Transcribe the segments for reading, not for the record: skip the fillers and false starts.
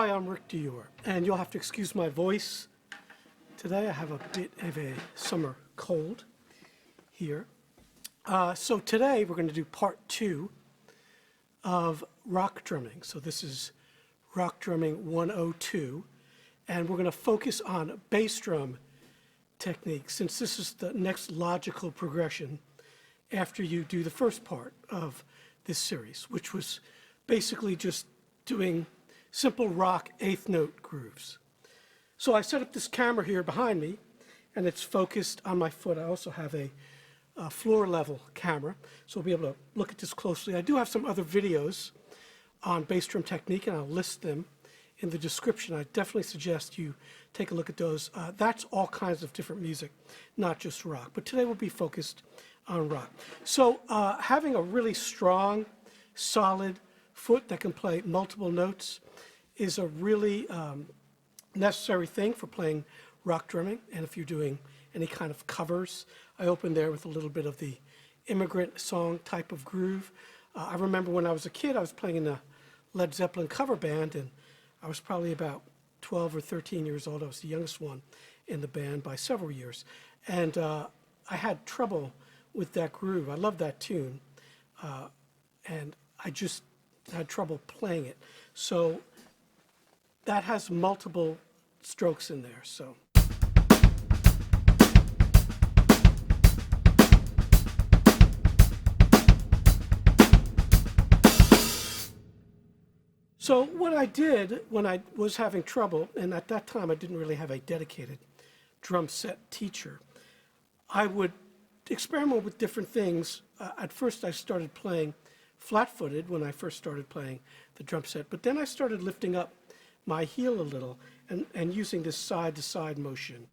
Hi, I'm rickdior, and you'll have to excuse my voice. Today I have a bit of a summer cold here. So today we're going to do part 2 of rock drumming. So this is rock drumming 102, and we're going to focus on bass drum technique, since this is the next logical progression after you do the first part of this series, which was basically just doing simple rock eighth note grooves. So I set up this camera here behind me, and it's focused on my foot. I also have a floor level camera, so we'll be able to look at this closely. I do have some other videos on bass drum technique, and I'll list them in the description. I definitely suggest you take a look at those. That's all kinds of different music, not just rock. But today we'll be focused on rock. So having a really strong, solid foot that can play multiple notes is a really necessary thing for playing rock drumming. And if you're doing any kind of covers, I opened there with a little bit of the immigrant song type of groove. I remember when I was a kid, I was playing in a Led Zeppelin cover band, and I was probably about 12 or 13 years old. I was the youngest one in the band by several years. And I had trouble with that groove. I loved that tune. And I just had trouble playing it. So that has multiple strokes in there. So what I did when I was having trouble, and at that time I didn't really have a dedicated drum set teacher, I would experiment with different things. At first I started playing flat-footed when I first started playing the drum set, but then I started lifting up my heel a little and using this side-to-side motion.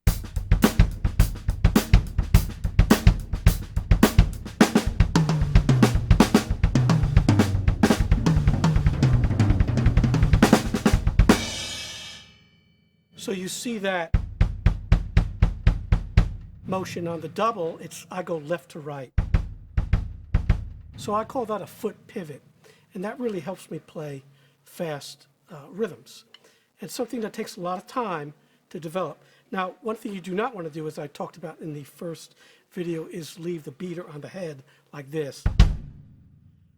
So you see that motion on the double, I go left to right. So I call that a foot pivot, and that really helps me play fast rhythms. And something that takes a lot of time to develop. Now, one thing you do not want to do, as I talked about in the first video, is leave the beater on the head like this.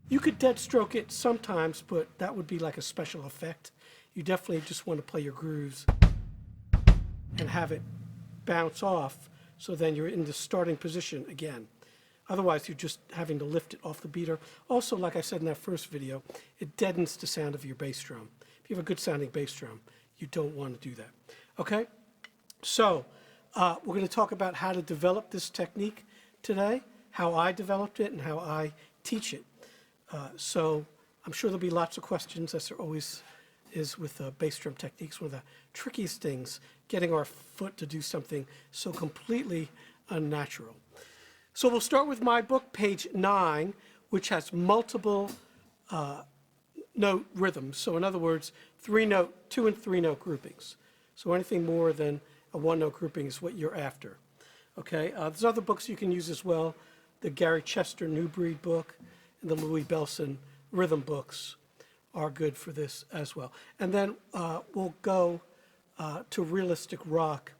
You could dead stroke it sometimes, but that would be like a special effect. You definitely just want to play your grooves and have it bounce off, so then you're in the starting position again. Otherwise, you're just having to lift it off the beater. Also, like I said in that first video, it deadens the sound of your bass drum. If you have a good sounding bass drum, you don't want to do that. Okay? So, we're going to talk about how to develop this technique today, how I developed it, and how I teach it. So, I'm sure there'll be lots of questions, as there always is with bass drum techniques. One of the trickiest things, getting our foot to do something so completely unnatural. So we'll start with my book, page 9, which has multiple note rhythms. So in other words, 2 and 3 note groupings. So anything more than a 1 note grouping is what you're after. Okay, there's other books you can use as well. The Gary Chester New Breed book and the Louis Bellson rhythm books are good for this as well. And then we'll go to realistic rock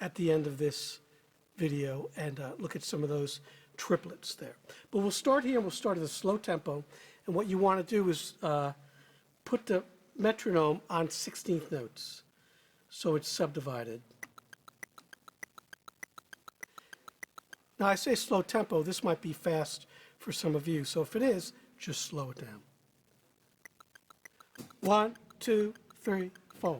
at the end of this video and look at some of those triplets there. But we'll start here, and we'll start at a slow tempo. And what you want to do is put the metronome on 16th notes, so it's subdivided. Now I say slow tempo, this might be fast for some of you, so if it is, just slow it down. 1, 2, 3, 4.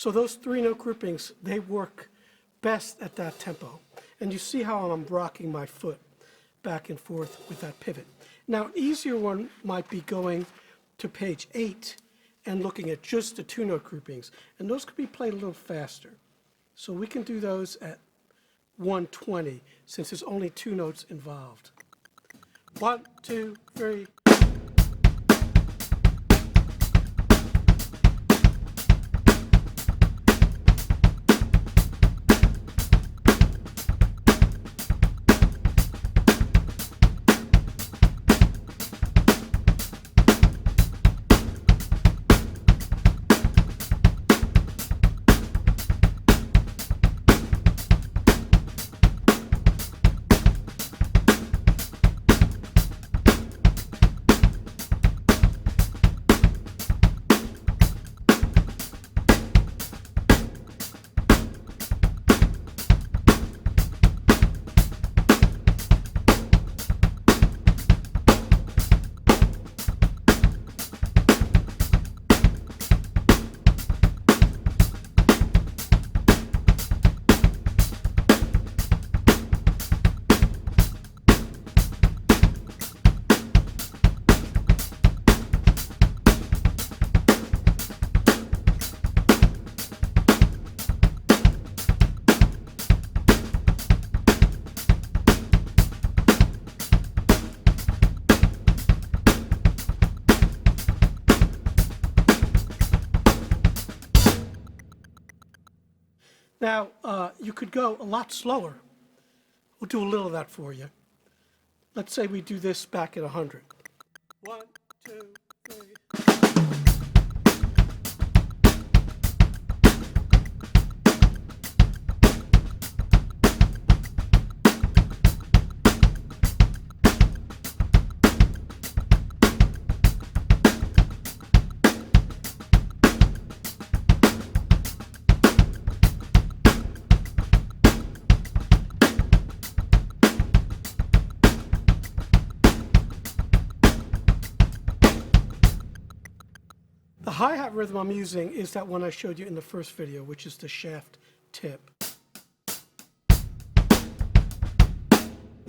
So those 3-note groupings, they work best at that tempo. And you see how I'm rocking my foot back and forth with that pivot. Now, an easier one might be going to page 8 and looking at just the 2-note groupings. And those could be played a little faster. So we can do those at 120, since there's only 2 notes involved. 1, 2, 3. Now, you could go a lot slower. We'll do a little of that for you. Let's say we do this back at 100. 1, 2, 3. The hi-hat rhythm I'm using is that one I showed you in the first video, which is the shaft tip.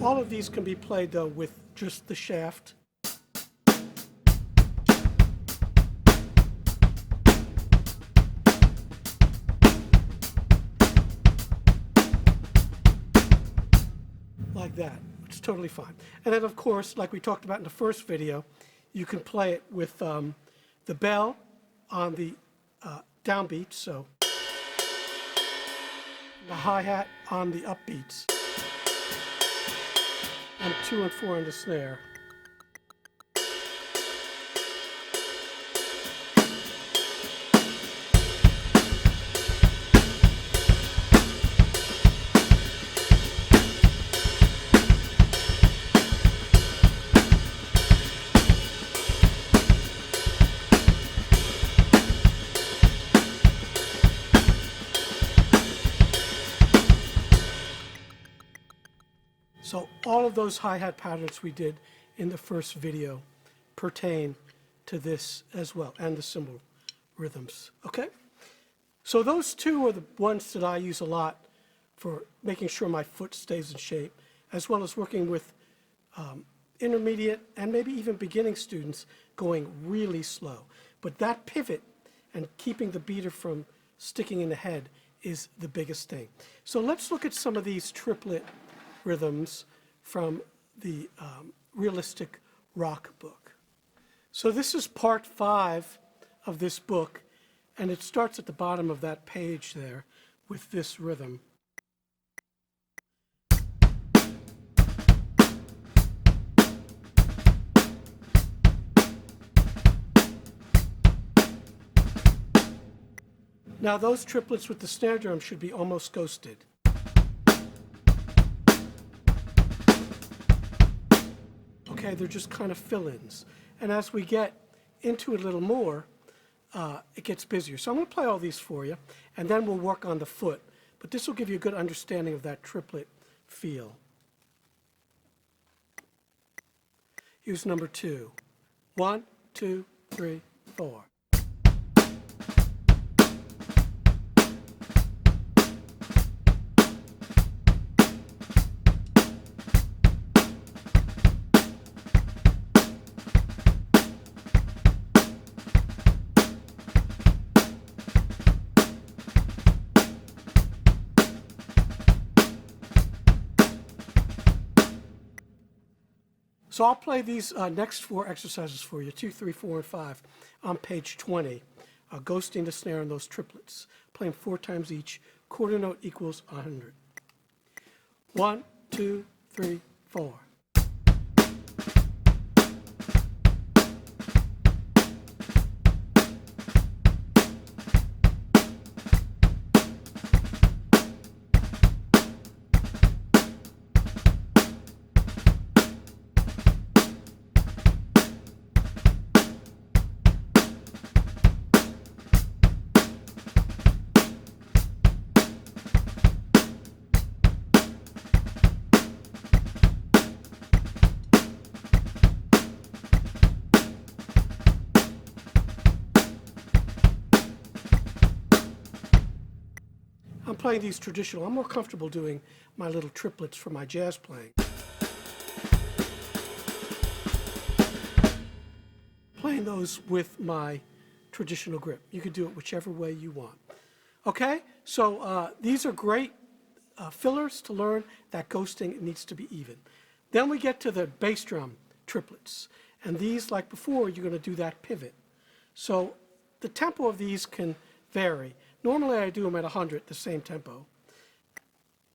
All of these can be played, though, with just the shaft. Like that. It's totally fine. And then, of course, like we talked about in the first video, you can play it with the bell on the downbeats, so the hi-hat on the upbeats, and 2 and 4 on the snare. So all of those hi-hat patterns we did in the first video pertain to this as well, and the cymbal rhythms, okay? So those two are the ones that I use a lot for making sure my foot stays in shape, as well as working with intermediate and maybe even beginning students going really slow. But that pivot and keeping the beater from sticking in the head is the biggest thing. So let's look at some of these triplet rhythms from the Realistic Rock book. So this is part 5 of this book, and it starts at the bottom of that page there with this rhythm. Now those triplets with the snare drum should be almost ghosted. Okay, they're just kind of fill-ins. And as we get into it a little more, it gets busier. So I'm going to play all these for you, and then we'll work on the foot. But this will give you a good understanding of that triplet feel. Here's number 2. 1, 2, 3, 4. So I'll play these next 4 exercises for you, 2, 3, 4, and 5, on page 20. Ghosting the snare and those triplets. Play them 4 times each. Quarter note equals 100. 1, 2, 3, 4. I'm playing these traditional. I'm more comfortable doing my little triplets for my jazz playing. Playing those with my traditional grip. You can do it whichever way you want. Okay, so these are great fillers to learn that ghosting needs to be even. Then we get to the bass drum triplets. And these, like before, you're going to do that pivot. So the tempo of these can vary. Normally I do them at 100, the same tempo.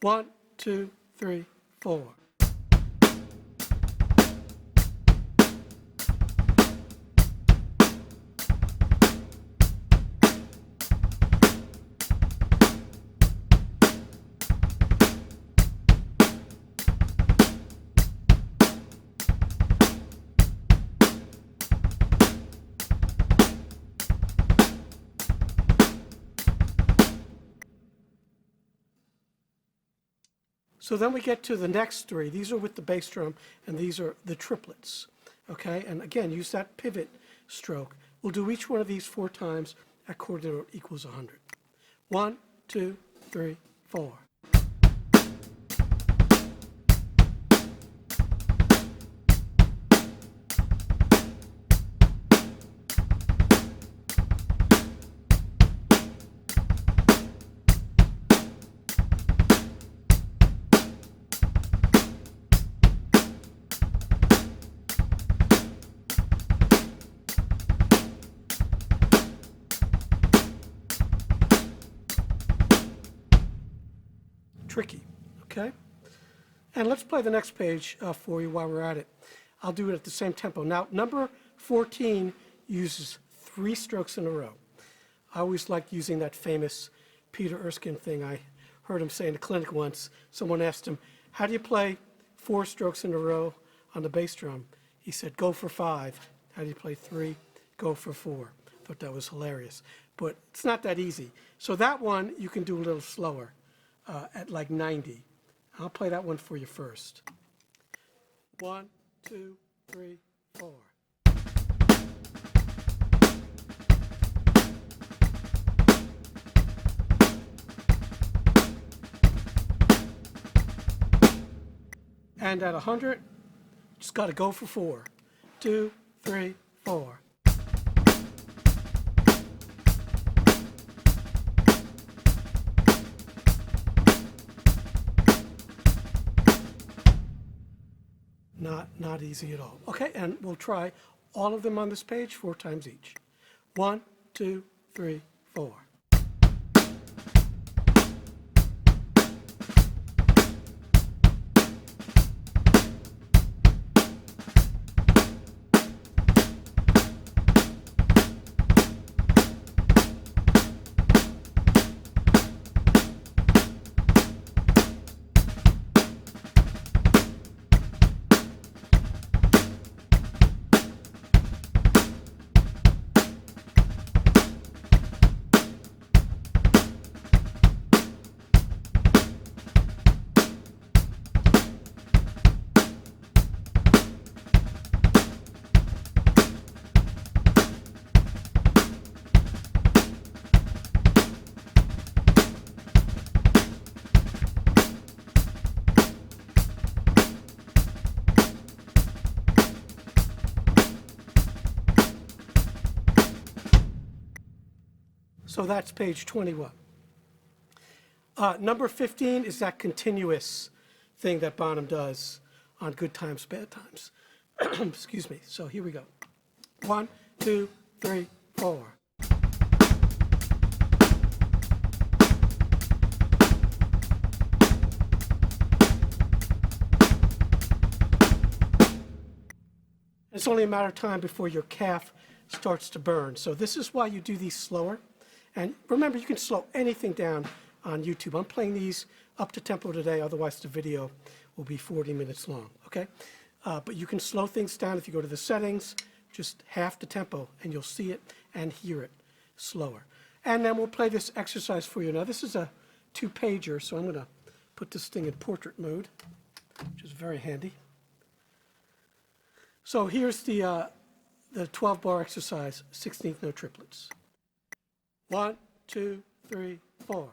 1, 2, 3, 4. So then we get to the next 3. These are with the bass drum, and these are the triplets. Okay, and again, use that pivot stroke. We'll do each one of these 4 times at quarter note equals 100. 1, 2, 3, 4. Tricky, okay? And let's play the next page for you while we're at it. I'll do it at the same tempo. Now, number 14 uses 3 strokes in a row. I always like using that famous Peter Erskine thing. I heard him say in a clinic once. Someone asked him, how do you play 4 strokes in a row on the bass drum? He said, go for 5. How do you play 3? Go for 4. I thought that was hilarious. But it's not that easy. So that one you can do a little slower. At like 90. I'll play that one for you first. 1, 2, 3, 4. And at 100, just got to go for 4. 2, 3, 4. Not easy at all. Okay, and we'll try all of them on this page 4 times each. 1, 2, 3, 4. So that's page 21. Number 15 is that continuous thing that Bonham does on Good Times, Bad Times. Excuse me. So here we go. 1, 2, 3, 4. It's only a matter of time before your calf starts to burn. So this is why you do these slower. And remember, you can slow anything down on YouTube. I'm playing these up to tempo today, otherwise the video will be 40 minutes long, okay? But you can slow things down if you go to the settings, just half the tempo, and you'll see it and hear it slower. And then we'll play this exercise for you. Now, this is a 2-pager, so I'm going to put this thing in portrait mode, which is very handy. So here's the 12-bar exercise, 16th note triplets. 1, 2, 3, 4.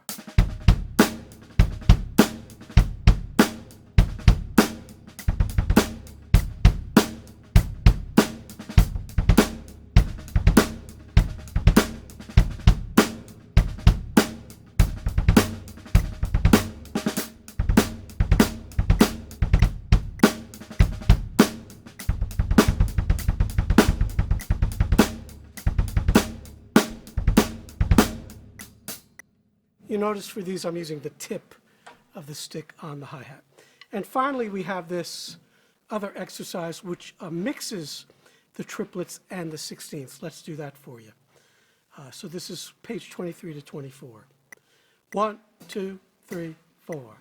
You notice for these I'm using the tip of the stick on the hi-hat. And finally we have this other exercise which mixes the triplets and the 16ths. Let's do that for you. So this is page 23 to 24. 1, 2, 3, 4.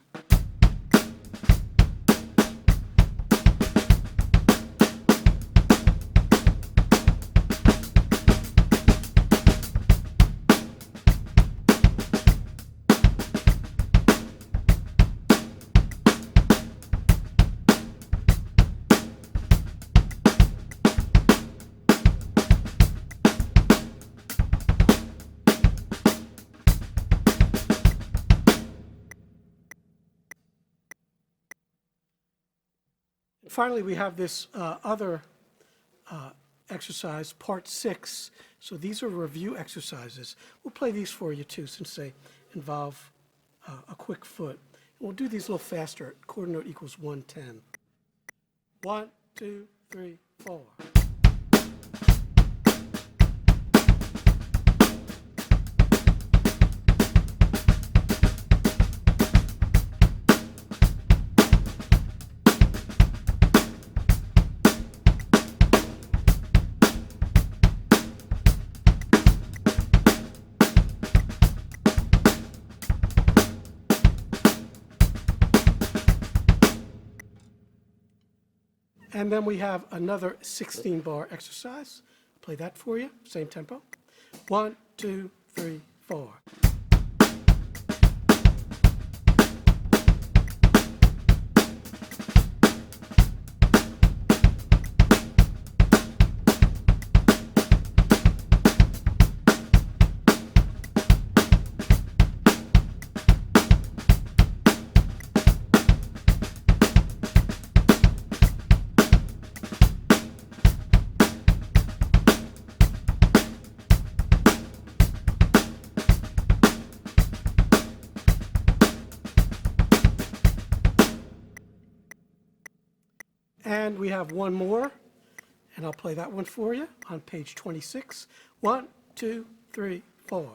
Finally, we have this other exercise, part 6. So these are review exercises. We'll play these for you too, since they involve a quick foot. And we'll do these a little faster. Quarter note equals 110. 1, 2, 3, 4. And then we have another 16-bar exercise. Play that for you, same tempo. 1, 2, 3, 4. And we have one more, and I'll play that one for you on page 26. 1, 2, 3, 4.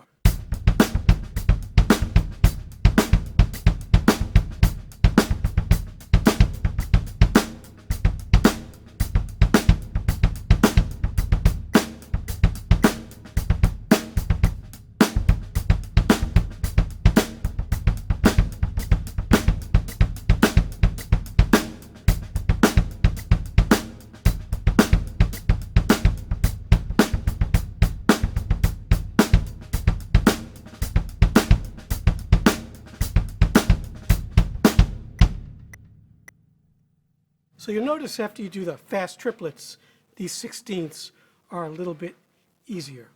So you'll notice after you do the fast triplets, these 16ths are a little bit easier.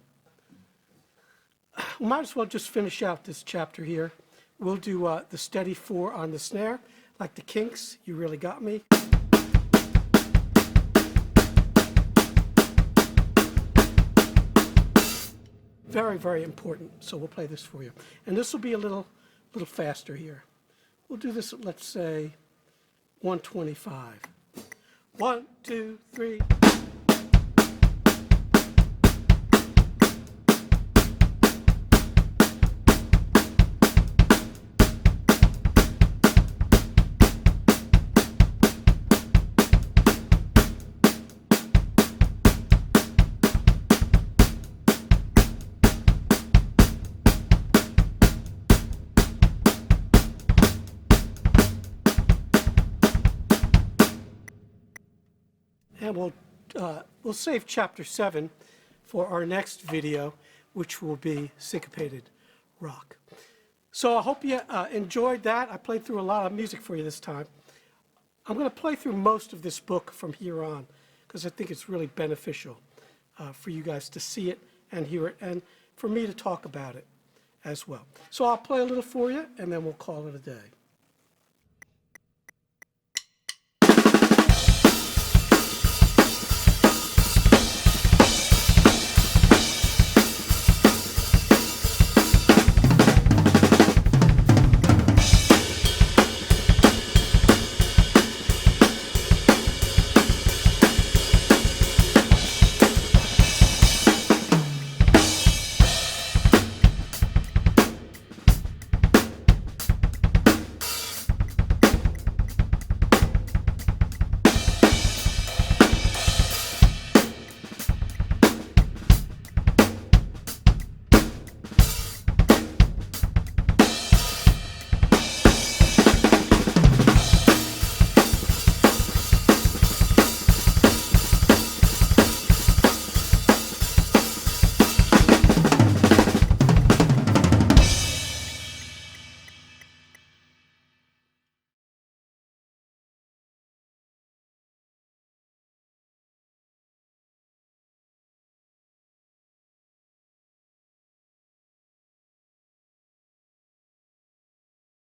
We might as well just finish out this chapter here. We'll do the steady 4 on the snare, like the Kinks, You Really Got Me. Very, very important, so we'll play this for you. And this will be a little faster here. We'll do this at, let's say, 125. 1, 2, 3. And we'll save chapter 7 for our next video, which will be syncopated rock. So I hope you enjoyed that. I played through a lot of music for you this time. I'm going to play through most of this book from here on because I think it's really beneficial for you guys to see it and hear it, and for me to talk about it as well. So I'll play a little for you, and then we'll call it a day.